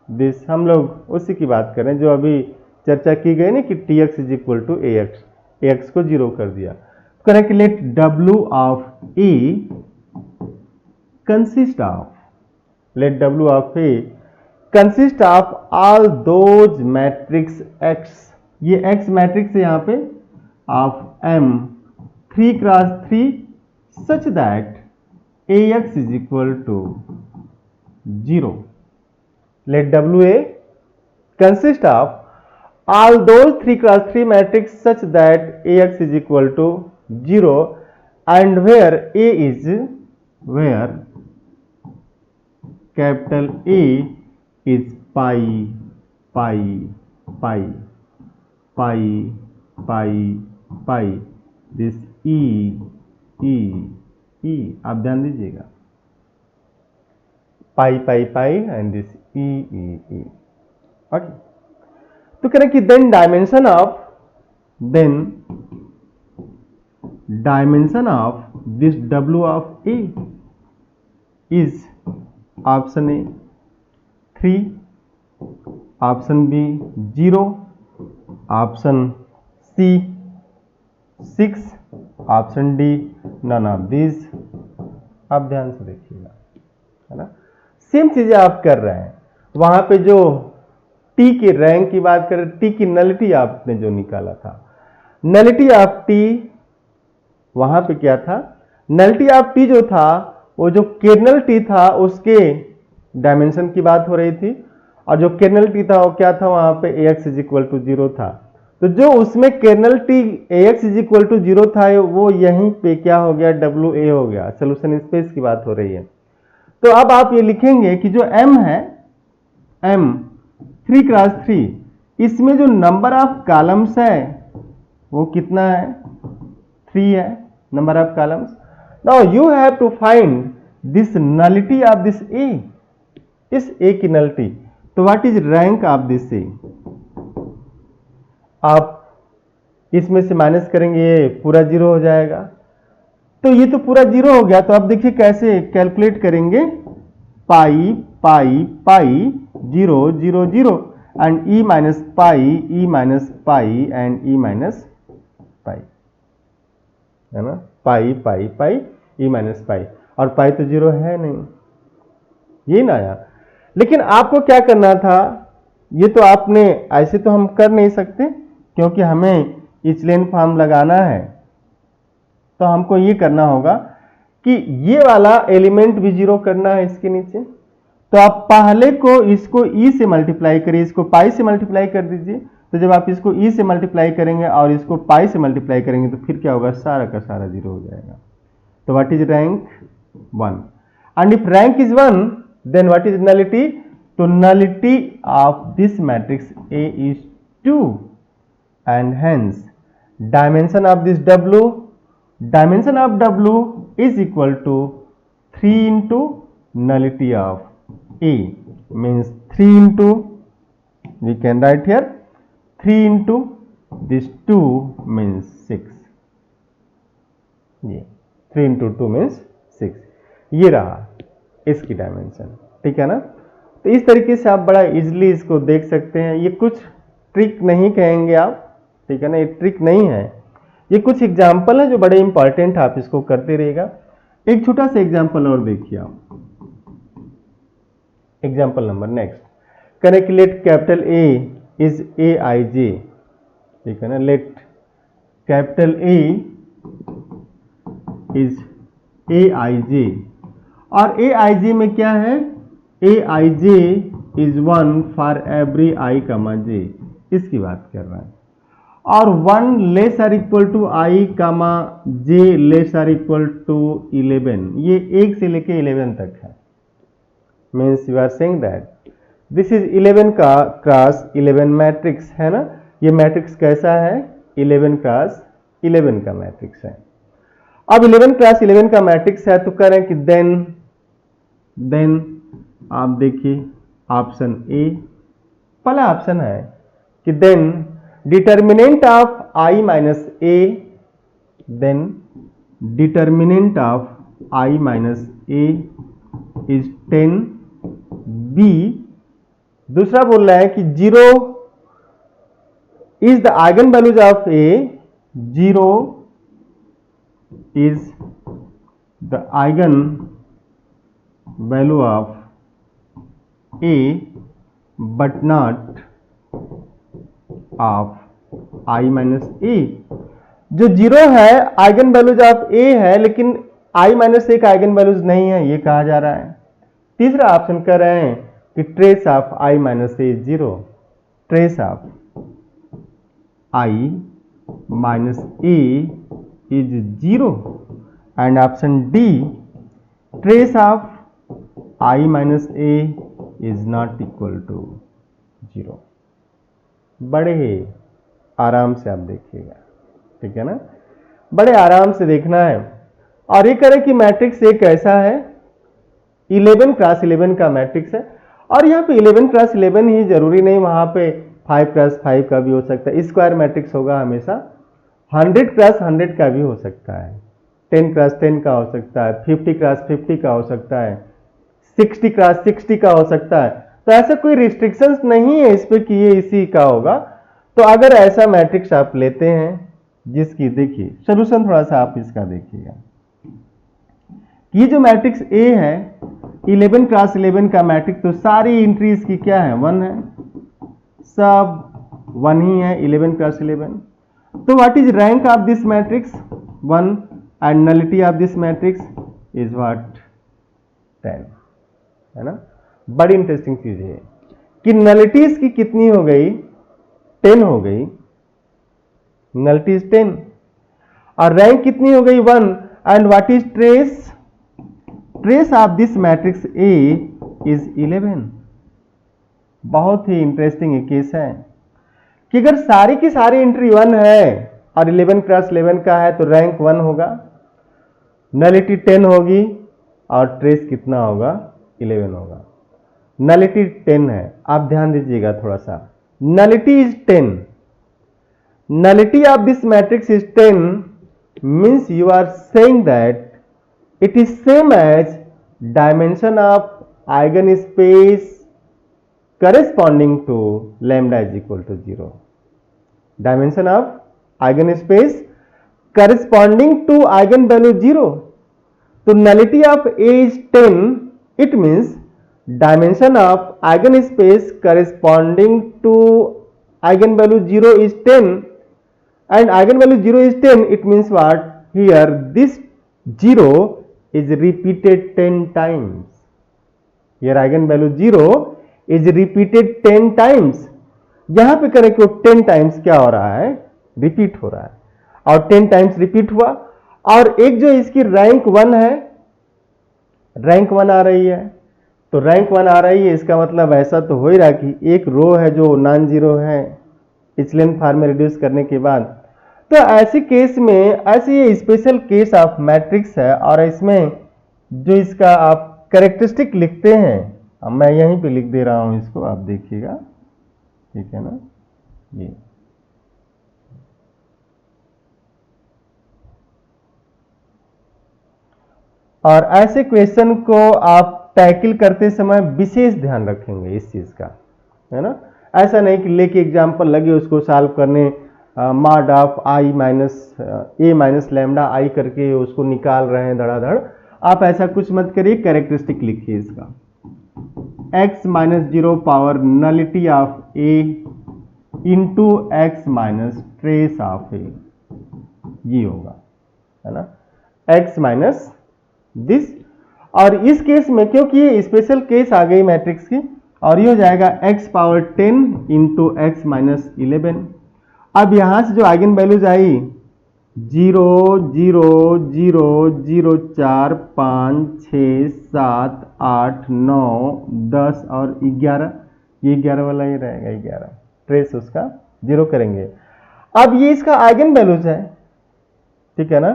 दिस, हम लोग उसी की बात कर रहे हैं जो अभी चर्चा की गई ना कि T X is equal to A X, A X को 0 कर दिया, तो करें कि let W of A consist of, let W of A consist of all those matrix X, ये एक्स मैट्रिक्स है यहाँ पे, of M 3 cross 3 such that A X is equal to 0। Let W A consist of all those 3 cross 3 matrix such that ax is equal to 0 and where a is, where capital A is pi pi pi pi pi pi, this e e e, आप ध्यान दीजिएगा, pi pi pi and this E E E, okay. तो करें कि then dimension of this W of A is option A 3, option B 0, option C 6, option D none of this. आप ध्यान से देखिएगा, है ना, सेम चीजें आप कर रहे हैं। वहां पे जो टी की रैंक की बात करें, टी की नलिटी आपने जो निकाला था, नलिटी ऑफ टी वहां पे क्या था? नलिटी ऑफ टी जो था वो जो कर्नल टी था उसके डायमेंशन की बात हो रही थी, और जो कर्नल टी था वो क्या था? वहां पे ax इज इक्वल टू 0 था। तो जो उसमें kernel T Ax is equal to 0 था वो यहीं पे क्या हो गया, WA हो गया। सोल्यूशन स्पेस की बात हो रही है। तो अब आप ये लिखेंगे कि जो M है, M 3x3, इसमें जो नंबर ऑफ कॉलम्स है वो कितना है, 3 है number of columns. Now you have to find this nullity of this A, इस A की नलिटी। तो what is rank of this A? आप इसमें से माइनस करेंगे, ये पूरा 0 हो जाएगा। तो ये तो पूरा 0 हो गया। तो आप देखिए कैसे कैलकुलेट करेंगे, पाई pi pi 0 0 0 and E minus pi and E minus pi, है ना, पाई पाई पाई ई माइनस पाई, और पाई तो 0 है नहीं, ये ना आया। लेकिन आपको क्या करना था, ये तो आपने ऐसे तो हम कर नहीं सकते क्योंकि हमें इचलेन फॉर्म लगाना है। तो हमको ये करना होगा कि ये वाला एलिमेंट भी 0 करना है इसके नीचे। तो आप पहले को इसको ई से मल्टीप्लाई करिए, इसको पाई से मल्टीप्लाई कर दीजिए। तो जब आप इसको ई से मल्टीप्लाई करेंगे और इसको पाई से मल्टीप्लाई करेंगे तो फिर क्या होगा, सारा का सारा 0 हो जाएगा। तो what is rank, 1। And if rank is 1 then what is nullity? तो nullity of this matrix A is 2 and hence dimension of this W is equal to 3 into nullity of A, means 3 into, we can write here 3 into this 2 means 6, ये 3 into 2 means 6, ये रहा इसकी dimension, ठीक है ना। तो इस तरीके से आप बड़ा इजीली इसको देख सकते हैं। ये कुछ ट्रिक नहीं कहेंगे आप, ठीक है ना, ये ट्रिक नहीं है, ये कुछ एग्जाम्पल है जो बड़े इंपॉर्टेंट, आप इसको करते रहिएगा। एक छोटा सा एग्जाम्पल और देखिए आप, एग्जाम्पल नंबर नेक्स्ट, करें कि let capital A is Aij, ठीक है ना, let capital A is Aij, और Aij में क्या है, Aij is 1 for every I, j, इसकी बात कर रहा है। और 1 less or equal to I, j less or equal to 11, ये 1 से लेके 11 तक है। Means you are saying that this is 11 का क्रॉस 11 मैट्रिक्स, है ना। ये मैट्रिक्स कैसा है, 11 क्रॉस 11 का मैट्रिक्स है। अब 11 क्रॉस 11 का मैट्रिक्स है तो करें कि देन आप देखिए ऑप्शन ए, पहला ऑप्शन है कि then determinant of I minus A, then determinant of I minus A is 10, B दूसरा बोल रहा है कि 0 is the eigen values of A, 0 is the eigen value of A but not of I minus A। जो 0 है eigen values of A है, लेकिन I minus A का आइगन वैल्यूज नहीं है, ये कहा जा रहा है। तीसरा ऑप्शन कर रहे हैं कि trace of I minus A 0, trace of I minus A is 0, and option D trace of I minus A is not equal to 0। बड़े ही आराम से आप देखिएगा, ठीक है ना, बड़े आराम से देखना है। और ये करें कि मैट्रिक्स एक ऐसा है 11 क्रॉस 11 का मैट्रिक्स है, और यहाँ पे 11 क्रॉस 11 ही जरूरी नहीं, वहां पे 5 क्रॉस 5 का भी हो सकता है। स्क्वायर मैट्रिक्स होगा हमेशा, 100 क्रॉस 100 का भी हो सकता है, 10 क्रॉस 10 का हो सकता है, 50 क्रॉस 50 का हो सकता है, 60 क्रॉस 60 का हो सकता है। तो ऐसा कोई रिस्ट्रिक्शंस नहीं है इस पे कि ये इसी का होगा। तो अगर ऐसा मैट्रिक्स आप लेते हैं जिसकी, देखिए सोल्यूशन थोड़ा सा आप इसका देखिएगा, ये जो मैट्रिक्स A है 11 क्रॉस 11 का मैट्रिक्स, तो सारी एंट्रीज की क्या है, 1 है, सब 1 ही है 11 क्रॉस 11। तो what is rank of this matrix, 1, and nullity of this matrix is what, 10, है ना। बड़ी इंटरेस्टिंग चीज है कि नलिटीज की कितनी हो गई, 10 हो गई, नलिटी इज 10 और रैंक कितनी हो गई 1 and what is trace trace of this matrix A is 11। बहुत ही इंटरेस्टिंग केस है कि अगर सारी की सारी एंट्री 1 है और 11 क्रॉस 11 का है तो रैंक 1 होगा, नलिटी 10 होगी और ट्रेस कितना होगा 11 होगा। नलिटी 10 है, आप ध्यान दीजिएगा थोड़ा सा, nullity is 10, nullity of this matrix is 10 means you are saying that it is same as dimension of eigenspace corresponding to lambda is equal to 0. Dimension of eigenspace corresponding to eigenvalue 0. So nullity of A is 10, it means dimension of eigenspace corresponding to eigenvalue 0 is 10 and eigenvalue 0 is 10, it means what? Here this 0 is repeated 10 times. Here eigenvalue 0 is repeated 10 times. यहां पे करें कि 10 times क्या हो रहा है, repeat हो रहा है और 10 टाइम्स रिपीट हुआ और एक जो इसकी रैंक 1 है, रैंक 1 आ रही है, तो रैंक 1 आ रही है इसका मतलब ऐसा तो हो ही रहा कि एक रो है जो नॉन जीरो है इचलेन फॉर्म में रिड्यूस करने के बाद। तो ऐसे केस में ऐसे ये स्पेशल केस ऑफ मैट्रिक्स है और इसमें जो इसका आप कैरेक्टरिस्टिक लिखते हैं, अब मैं यहीं पे लिख दे रहा हूं इसको, आप देखिएगा, ठीक है ना, ये और ऐसे क्वेश्चन को आप टैकल करते समय विशेष ध्यान रखेंगे इस चीज का, है ना। ऐसा नहीं कि लेके एग्जाम्पल लगे उसको सॉल्व करने mod of I minus A minus lambda I करके उसको निकाल रहे हैं धड़ाधड़, आप ऐसा कुछ मत करिए, कैरेक्टरिस्टिक लिखिए इसका, x minus 0 power nullity of A into X minus trace of A, ये होगा, है ना, x माइनस दिस। और इस केस में क्योंकि ये स्पेशल केस आ गई मैट्रिक्स की, और ये हो जाएगा x power 10 into X minus 11। अब यहां से जो आइगन वैल्यूज आई 0 0 0 0 4 5 6 7 8 9 10 और 11, ये 11 वाला ही रहेगा, 11 ट्रेस उसका 0 करेंगे। अब ये इसका आइगन वैल्यूज है, ठीक है ना,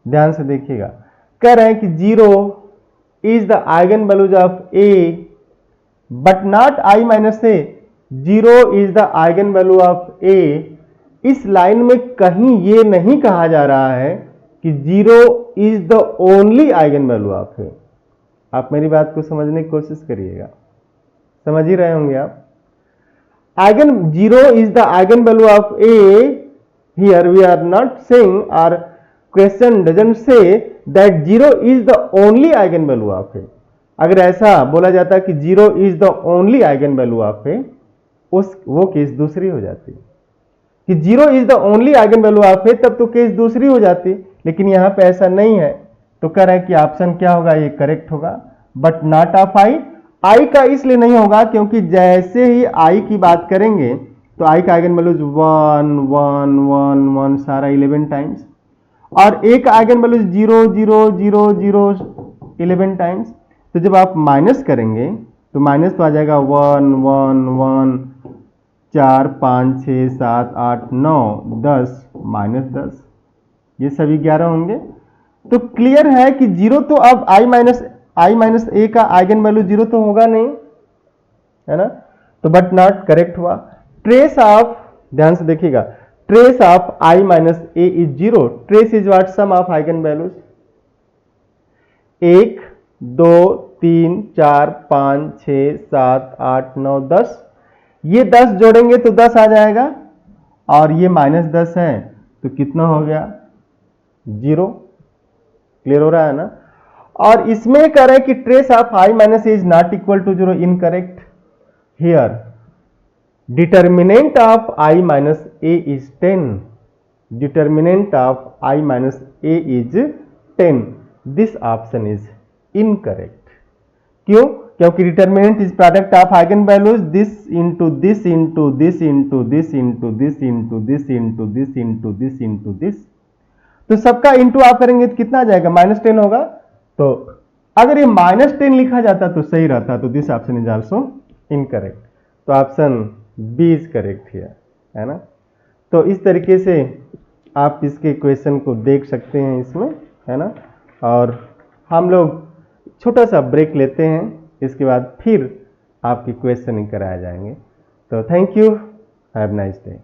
ध्यान से देखिएगा, कह रहे हैं कि 0 is the eigen values of A but not I minus A, 0 is the eigen value of A. इस लाइन में कहीं ये नहीं कहा जा रहा है कि 0 is the only eigen value of A. आप मेरी बात को समझने की कोशिश करिएगा, समझ ही रहे होंगे आप। Eigen 0 is the eigen value of A, here we are not saying और question doesn't say that 0 is the only eigen value of A. अगर ऐसा बोला जाता कि 0 is the only eigen value of A, वो केस दूसरी हो जाती कि 0 is the only eigen value of A, तब तो केस दूसरी हो जाती, लेकिन यहां पे ऐसा नहीं है। तो कह रहा है कि ऑप्शन क्या होगा, ये करेक्ट होगा, बट नॉट ऑफ आई। आई का इसलिए नहीं होगा क्योंकि जैसे ही आई की बात करेंगे तो आई का आइगन वैल्यूज 1 1 1 1 सारा 11 टाइम्स, और एक आइगन वैल्यूज 0 0 0 0 11 टाइम्स। तो जब आप माइनस करेंगे तो माइनस तो आ जाएगा 1 1 1 4 5 6 7 8 9 10 माइनस 10, ये सभी 11 होंगे। तो क्लियर है कि 0 तो अब आई माइनस ए का आइगन वैल्यू 0 तो होगा नहीं, है ना, तो बट नॉट करेक्ट हुआ। ट्रेस ऑफ, ध्यान से देखिएगा, trace of I minus A is 0। Trace is what, sum of eigenvalues 1 2 3 4 5 6 7 8 9 10, ये 10 जोड़ेंगे तो 10 आ जाएगा, और ये माइनस 10 है तो कितना हो गया 0। क्लियर हो रहा है ना। और इसमें कह रहे हैं कि trace of I minus A is not equal to 0, incorrect. Here determinant of I minus A is 10, determinant of I minus A is 10, this option is incorrect. क्यों? क्योंकि determinant is product of eigenvalues this into this into this into this into this into this into this into this into this, तो सबका into आप करेंगे तो कितना आ जाएगा, -10 होगा। तो अगर ये -10 लिखा जाता तो सही रहता, तो this option is also incorrect. तो option B is correct here, है ना। तो इस तरीके से आप इसके क्वेश्चन को देख सकते हैं इसमें, है ना। और हम लोग छोटा सा ब्रेक लेते हैं, इसके बाद फिर आपके क्वेश्चन कराए जाएंगे। तो thank you, have nice day.